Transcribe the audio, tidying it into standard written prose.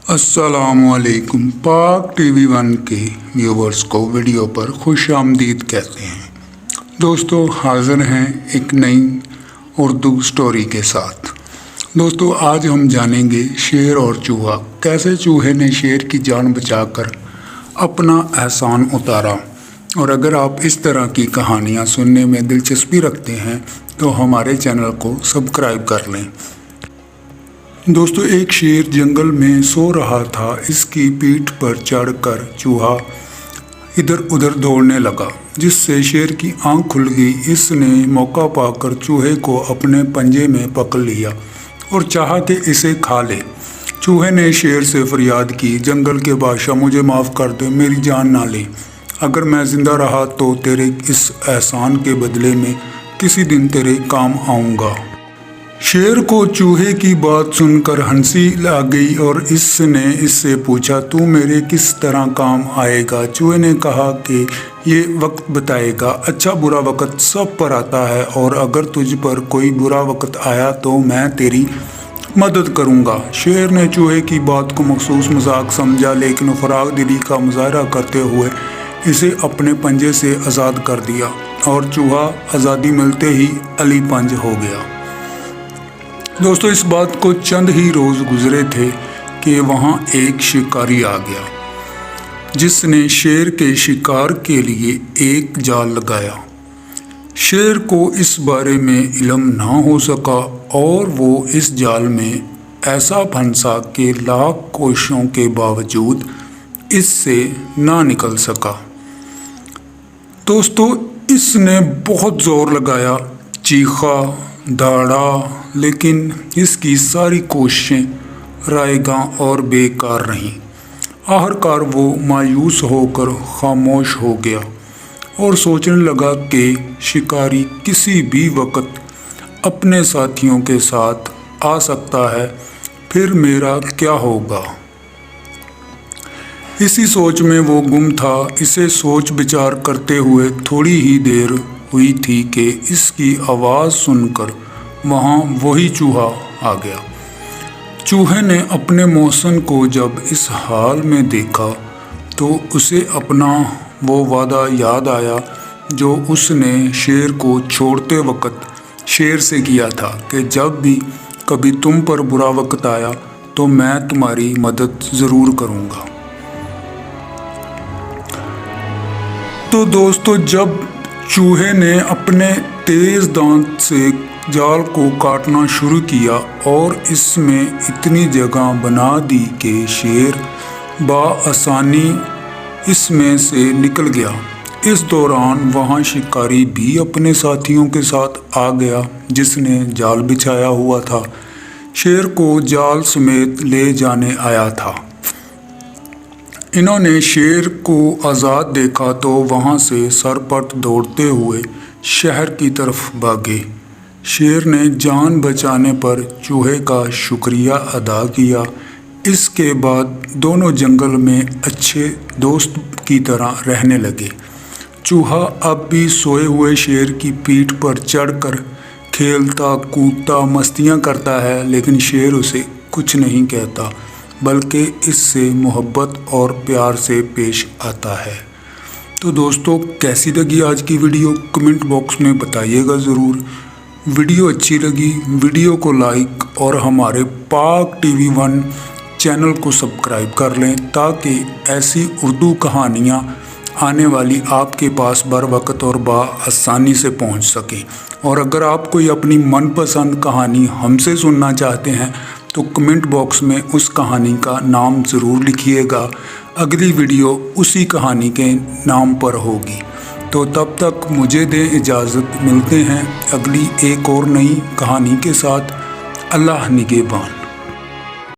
अस्सलाम वालेकुम। पाक टीवी वन के व्यूवर्स को वीडियो पर खुश आमदीद कहते हैं। दोस्तों हाज़िर हैं एक नई उर्दू स्टोरी के साथ। दोस्तों आज हम जानेंगे शेर और चूहा, कैसे चूहे ने शेर की जान बचाकर अपना एहसान उतारा। और अगर आप इस तरह की कहानियाँ सुनने में दिलचस्पी रखते हैं तो हमारे चैनल को सब्सक्राइब कर लें। दोस्तों एक शेर जंगल में सो रहा था। इसकी पीठ पर चढ़कर चूहा इधर उधर दौड़ने लगा, जिससे शेर की आंख खुल गई। इसने मौका पाकर चूहे को अपने पंजे में पकड़ लिया और चाहा कि इसे खा ले। चूहे ने शेर से फरियाद की, जंगल के बादशाह मुझे माफ़ कर दे, मेरी जान ना ले। अगर मैं ज़िंदा रहा तो तेरे इस एहसान के बदले में किसी दिन तेरे काम आऊँगा। शेर को चूहे की बात सुनकर हंसी आ गई और इसने इससे पूछा, तू मेरे किस तरह काम आएगा। चूहे ने कहा कि ये वक्त बताएगा। अच्छा बुरा वक्त सब पर आता है और अगर तुझ पर कोई बुरा वक्त आया तो मैं तेरी मदद करूँगा। शेर ने चूहे की बात को मखसूस मजाक समझा, लेकिन फराग दिली का मुजाहरा करते हुए इसे अपने पंजे से आज़ाद कर दिया और चूहा आज़ादी मिलते ही अली पंज हो गया। दोस्तों इस बात को चंद ही रोज़ गुजरे थे कि वहाँ एक शिकारी आ गया, जिसने शेर के शिकार के लिए एक जाल लगाया। शेर को इस बारे में इल्म ना हो सका और वो इस जाल में ऐसा फंसा कि लाख कोशिशों के बावजूद इससे ना निकल सका। दोस्तों इसने बहुत ज़ोर लगाया, चीखा दौड़ा, लेकिन इसकी सारी कोशिशें रायगां और बेकार रहीं। आखिरकार वो मायूस होकर खामोश हो गया और सोचने लगा कि शिकारी किसी भी वक्त अपने साथियों के साथ आ सकता है, फिर मेरा क्या होगा। इसी सोच में वो गुम था। इसे सोच विचार करते हुए थोड़ी ही देर हुई थी कि इसकी आवाज़ सुनकर वहाँ वही चूहा आ गया। चूहे ने अपने मौसन को जब इस हाल में देखा तो उसे अपना वो वादा याद आया जो उसने शेर को छोड़ते वक्त शेर से किया था कि जब भी कभी तुम पर बुरा वक्त आया तो मैं तुम्हारी मदद ज़रूर करूँगा। तो दोस्तों जब चूहे ने अपने तेज़ दांत से जाल को काटना शुरू किया और इसमें इतनी जगह बना दी कि शेर बआसानी इसमें से निकल गया। इस दौरान वहाँ शिकारी भी अपने साथियों के साथ आ गया, जिसने जाल बिछाया हुआ था। शेर को जाल समेत ले जाने आया था। इन्होंने शेर को आज़ाद देखा तो वहाँ से सरपट दौड़ते हुए शहर की तरफ भागे। शेर ने जान बचाने पर चूहे का शुक्रिया अदा किया। इसके बाद दोनों जंगल में अच्छे दोस्त की तरह रहने लगे। चूहा अब भी सोए हुए शेर की पीठ पर चढ़कर खेलता कूदता मस्तियाँ करता है, लेकिन शेर उसे कुछ नहीं कहता, बल्कि इससे मोहब्बत और प्यार से पेश आता है। तो दोस्तों कैसी लगी आज की वीडियो कमेंट बॉक्स में बताइएगा ज़रूर। वीडियो अच्छी लगी वीडियो को लाइक और हमारे पाक टीवी वन चैनल को सब्सक्राइब कर लें, ताकि ऐसी उर्दू कहानियाँ आने वाली आपके पास बर वक्त और बआसानी से पहुँच सकें। और अगर आप कोई अपनी मनपसंद कहानी हमसे सुनना चाहते हैं तो कमेंट बॉक्स में उस कहानी का नाम ज़रूर लिखिएगा। अगली वीडियो उसी कहानी के नाम पर होगी। तो तब तक मुझे दें इजाज़त, मिलते हैं अगली एक और नई कहानी के साथ। अल्लाह निगहबान।